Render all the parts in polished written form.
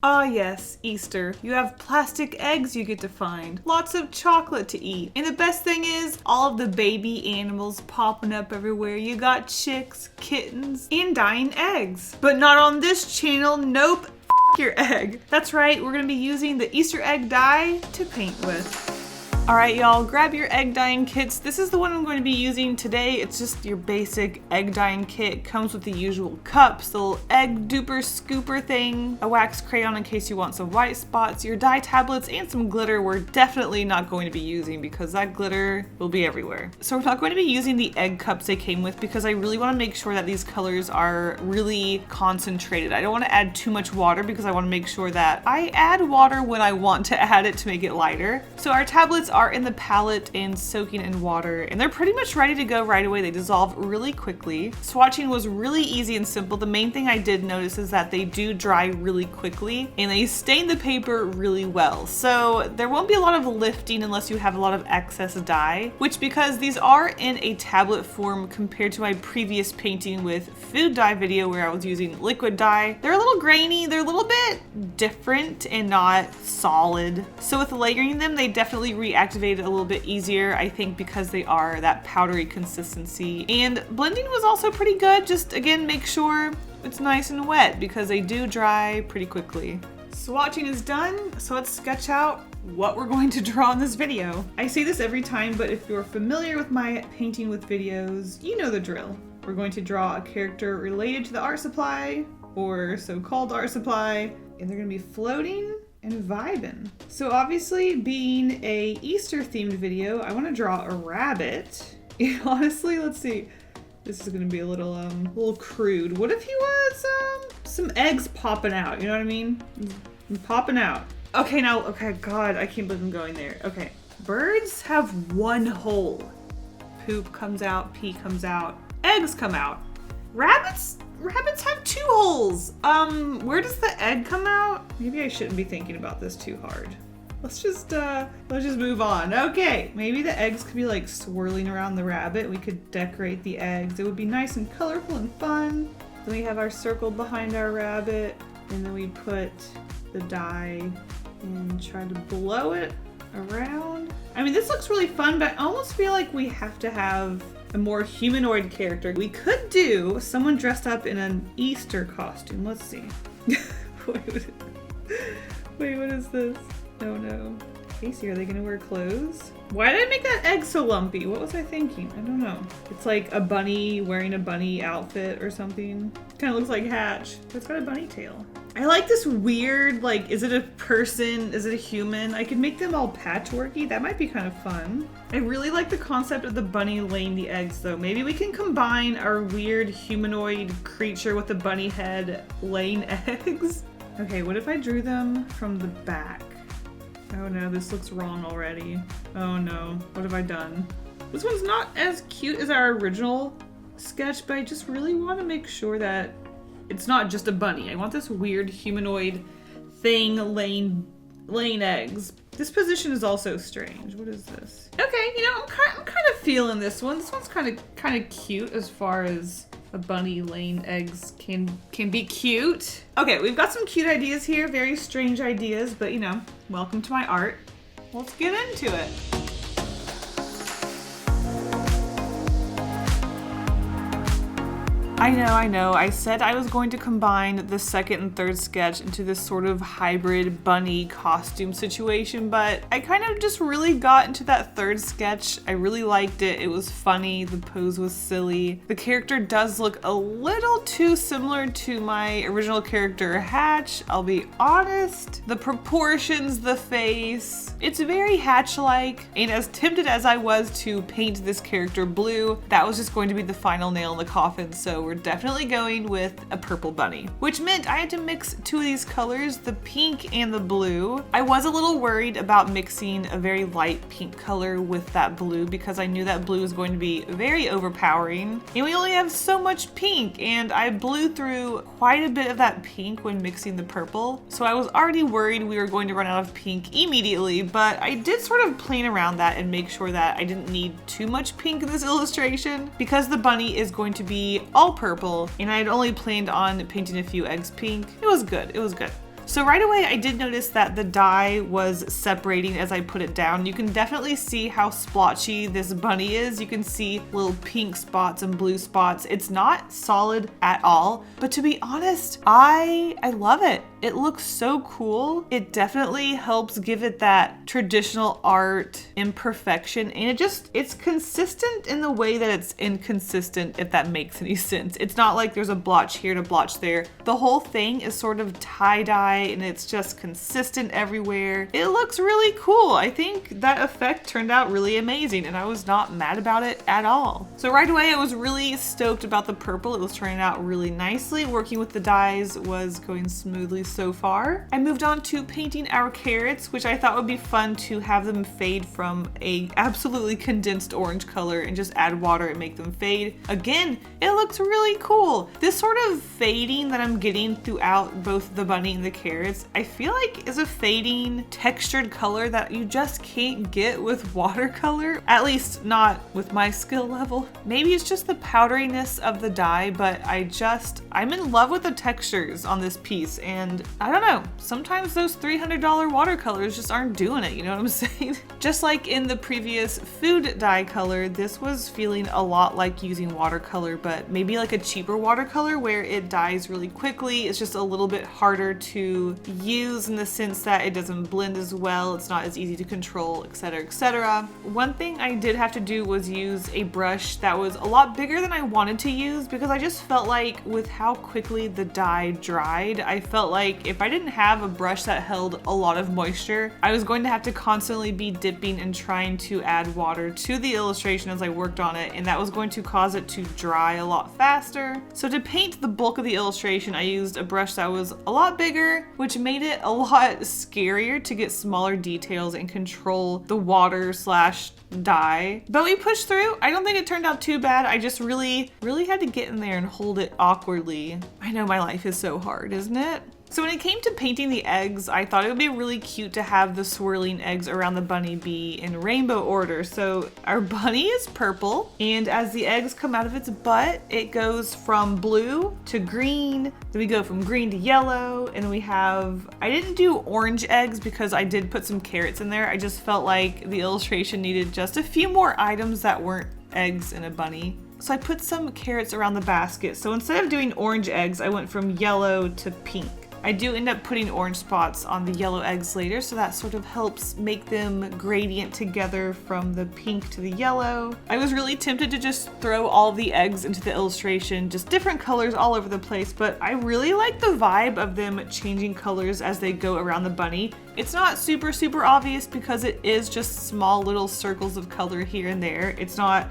Ah yes, Easter. You have plastic eggs you get to find, lots of chocolate to eat, and the best thing is all of the baby animals popping up everywhere. You got chicks, kittens, and dying eggs. But not on this channel, nope, f your egg. That's right, we're gonna be using the Easter egg dye to paint with. Alright y'all, grab your egg dyeing kits. This is the one I'm going to be using today. It's just your basic egg dyeing kit. Comes with the usual cups, the little egg duper scooper thing, a wax crayon in case you want some white spots, your dye tablets, and some glitter we're definitely not going to be using because that glitter will be everywhere. So we're not going to be using the egg cups they came with because I really want to make sure that these colors are really concentrated. I don't want to add too much water because I want to make sure that I add water when I want to add it to make it lighter. So our tablets are in the palette and soaking in water, and they're pretty much ready to go right away. They dissolve really quickly. Swatching was really easy and simple. The main thing I did notice is that they do dry really quickly and they stain the paper really well. So there won't be a lot of lifting unless you have a lot of excess dye, which because these are in a tablet form compared to my previous painting with food dye video where I was using liquid dye, they're a little grainy, they're a little bit different and not solid. So with layering them, they definitely reactivate a little bit easier, I think, because they are that powdery consistency. And blending was also pretty good. Just again, make sure it's nice and wet because they do dry pretty quickly. Swatching is done, so let's sketch out what we're going to draw in this video. I say this every time, but if you're familiar with my painting with videos, you know the drill. We're going to draw a character related to the art supply, or so-called art supply, and they're gonna be floating and vibing. So obviously, being a Easter themed video, I want to draw a rabbit. And honestly, let's see. This is gonna be a little crude. What if he was some eggs popping out? You know what I mean? Popping out. Okay, now, okay, God, I can't believe I'm going there. Okay, birds have one hole. Poop comes out, pee comes out, eggs come out. Rabbits have two holes. Where does the egg come out? Maybe I shouldn't be thinking about this too hard. Let's just move on. Okay, maybe the eggs could be like swirling around the rabbit. We could decorate the eggs. It would be nice and colorful and fun. Then we have our circle behind our rabbit, and then we put the dye and try to blow it around. I mean, this looks really fun, but I almost feel like we have to have a more humanoid character. We could do someone dressed up in an Easter costume. Let's see. Wait, what is this? Oh no. Kasey, are they gonna wear clothes? Why did I make that egg so lumpy? What was I thinking? I don't know. It's like a bunny wearing a bunny outfit or something. Kind of looks like Hatch, but it's got a bunny tail. I like this weird, like, is it a person? Is it a human? I could make them all patchworky. That might be kind of fun. I really like the concept of the bunny laying the eggs though. Maybe we can combine our weird humanoid creature with the bunny head laying eggs. Okay, what if I drew them from the back? Oh no, this looks wrong already. Oh no, what have I done? This one's not as cute as our original sketch, but I just really want to make sure that it's not just a bunny. I want this weird humanoid thing laying eggs. This position is also strange. What is this? Okay, you know, I'm kind of feeling this one. This one's kind of cute as far as a bunny laying eggs can be cute. Okay, we've got some cute ideas here, very strange ideas, but you know, welcome to my art. Let's get into it. I know. I said I was going to combine the second and third sketch into this sort of hybrid bunny costume situation, but I kind of just really got into that third sketch. I really liked it. It was funny. The pose was silly. The character does look a little too similar to my original character, Hatch. I'll be honest. The proportions, the face, it's very Hatch-like. And as tempted as I was to paint this character blue, that was just going to be the final nail in the coffin. So we're definitely going with a purple bunny, which meant I had to mix two of these colors, the pink and the blue. I was a little worried about mixing a very light pink color with that blue because I knew that blue was going to be very overpowering. And we only have so much pink, and I blew through quite a bit of that pink when mixing the purple. So I was already worried we were going to run out of pink immediately, but I did sort of plan around that and make sure that I didn't need too much pink in this illustration because the bunny is going to be all purple, and I had only planned on painting a few eggs pink. It was good. So right away I did notice that the dye was separating as I put it down. You can definitely see how splotchy this bunny is. You can see little pink spots and blue spots. It's not solid at all, but to be honest, I love it. It looks so cool. It definitely helps give it that traditional art imperfection, and it's consistent in the way that it's inconsistent, if that makes any sense. It's not like there's a blotch here and a blotch there. The whole thing is sort of tie-dye and it's just consistent everywhere. It looks really cool. I think that effect turned out really amazing and I was not mad about it at all. So right away I was really stoked about the purple. It was turning out really nicely. Working with the dyes was going smoothly so far. I moved on to painting our carrots, which I thought would be fun to have them fade from a absolutely condensed orange color and just add water and make them fade. Again, it looks really cool. This sort of fading that I'm getting throughout both the bunny and the carrots, I feel like is a fading textured color that you just can't get with watercolor, at least not with my skill level. Maybe it's just the powderiness of the dye, but I'm in love with the textures on this piece, and I don't know, sometimes those $300 watercolors just aren't doing it, you know what I'm saying? Just like in the previous food dye color, this was feeling a lot like using watercolor, but maybe like a cheaper watercolor where it dyes really quickly. It's just a little bit harder to use in the sense that it doesn't blend as well, it's not as easy to control, etc, etc. One thing I did have to do was use a brush that was a lot bigger than I wanted to use because I just felt like with how quickly the dye dried, I felt like if I didn't have a brush that held a lot of moisture, I was going to have to constantly be dipping and trying to add water to the illustration as I worked on it, and that was going to cause it to dry a lot faster. So to paint the bulk of the illustration, I used a brush that was a lot bigger, which made it a lot scarier to get smaller details and control the water slash dye. But we pushed through. I don't think it turned out too bad. I just really had to get in there and hold it awkwardly. I know my life is so hard, isn't it? So when it came to painting the eggs, I thought it would be really cute to have the swirling eggs around the bunny be in rainbow order. So our bunny is purple, and as the eggs come out of its butt, it goes from blue to green, then we go from green to yellow, and I didn't do orange eggs because I did put some carrots in there. I just felt like the illustration needed just a few more items that weren't eggs in a bunny. So I put some carrots around the basket. So instead of doing orange eggs, I went from yellow to pink. I do end up putting orange spots on the yellow eggs later, so that sort of helps make them gradient together from the pink to the yellow. I was really tempted to just throw all the eggs into the illustration, just different colors all over the place, but I really like the vibe of them changing colors as they go around the bunny. It's not super obvious because it is just small little circles of color here and there. It's not,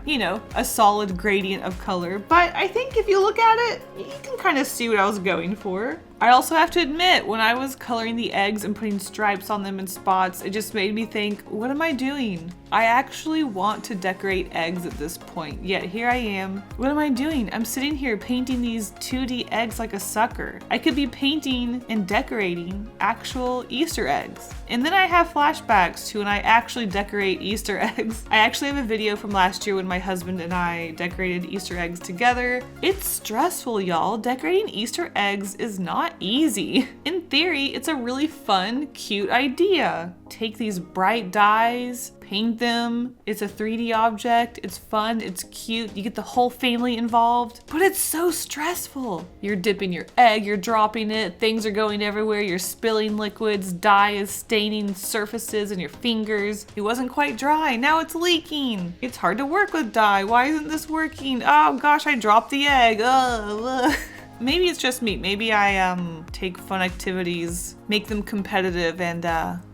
a solid gradient of color, but I think if you look at it, you can kind of see what I was going for. I also have to admit, when I was coloring the eggs and putting stripes on them and spots, it just made me think, what am I doing? I actually want to decorate eggs at this point, yet here I am. What am I doing? I'm sitting here painting these 2D eggs like a sucker. I could be painting and decorating actual Easter eggs. And then I have flashbacks to when I actually decorate Easter eggs. I actually have a video from last year when my husband and I decorated Easter eggs together. It's stressful, y'all. Decorating Easter eggs is not easy. In theory, it's a really fun, cute idea. Take these bright dyes, paint them. It's a 3D object. It's fun. It's cute. You get the whole family involved, but it's so stressful. You're dipping your egg, you're dropping it, things are going everywhere, you're spilling liquids, dye is staining surfaces and your fingers. It wasn't quite dry. Now it's leaking. It's hard to work with dye. Why isn't this working? Oh gosh, I dropped the egg. Ugh. Maybe it's just me. Maybe I take fun activities, make them competitive, and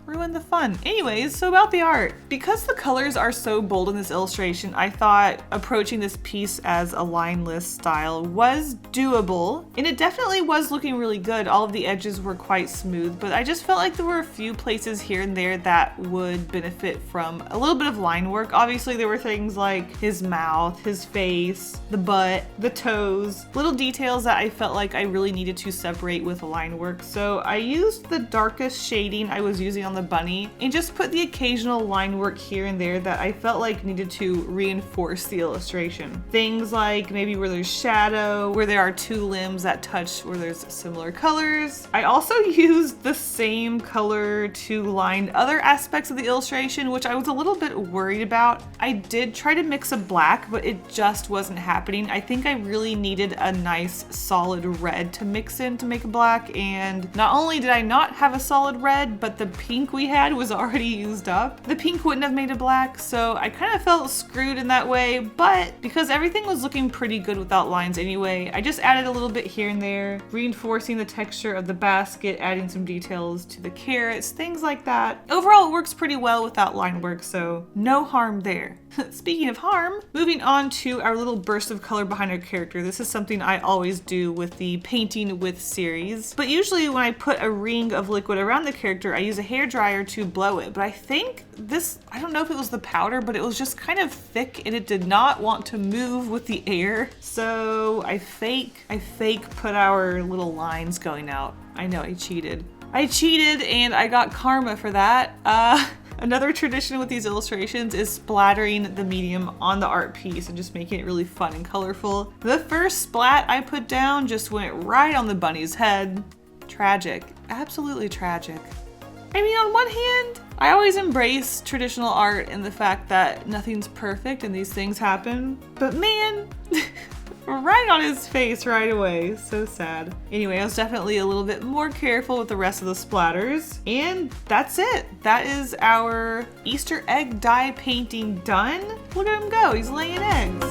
ruin the fun. Anyways, so about the art. Because the colors are so bold in this illustration, I thought approaching this piece as a lineless style was doable, and it definitely was looking really good. All of the edges were quite smooth, but I just felt like there were a few places here and there that would benefit from a little bit of line work. Obviously, there were things like his mouth, his face, the butt, the toes, little details that I felt like I really needed to separate with line work. So I used the darkest shading I was using on the bunny bunny and just put the occasional line work here and there that I felt like needed to reinforce the illustration. Things like maybe where there's shadow, where there are two limbs that touch where there's similar colors. I also used the same color to line other aspects of the illustration, which I was a little bit worried about. I did try to mix a black, but it just wasn't happening. I think I really needed a nice solid red to mix in to make a black, and not only did I not have a solid red, but the pink we had was already used up. The pink wouldn't have made a black, so I kind of felt screwed in that way, but because everything was looking pretty good without lines anyway, I just added a little bit here and there, reinforcing the texture of the basket, adding some details to the carrots, things like that. Overall, it works pretty well without line work, so no harm there. Speaking of harm, moving on to our little burst of color behind our character. This is something I always do with the Painting With series, but usually when I put a ring of liquid around the character, I use a hairdryer to blow it. But I think this, I don't know if it was the powder, but it was just kind of thick and it did not want to move with the air. So I fake put our little lines going out. I know I cheated and I got karma for that. Another tradition with these illustrations is splattering the medium on the art piece and just making it really fun and colorful. The first splat I put down just went right on the bunny's head. Tragic, absolutely tragic. I mean, on one hand, I always embrace traditional art and the fact that nothing's perfect and these things happen, but man, right on his face right away. So sad. Anyway, I was definitely a little bit more careful with the rest of the splatters. And that's it. That is our Easter egg die painting done. Look at him go. He's laying eggs.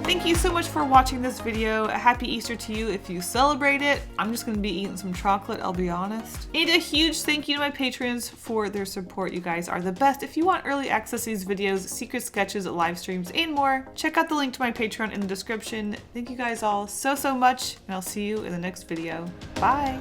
Thank you so much for watching this video. A happy Easter to you if you celebrate it. I'm just gonna be eating some chocolate, I'll be honest. And a huge thank you to my patrons for their support. You guys are the best. If you want early access to these videos, secret sketches, live streams, and more, check out the link to my Patreon in the description. Thank you guys all so much, and I'll see you in the next video. Bye.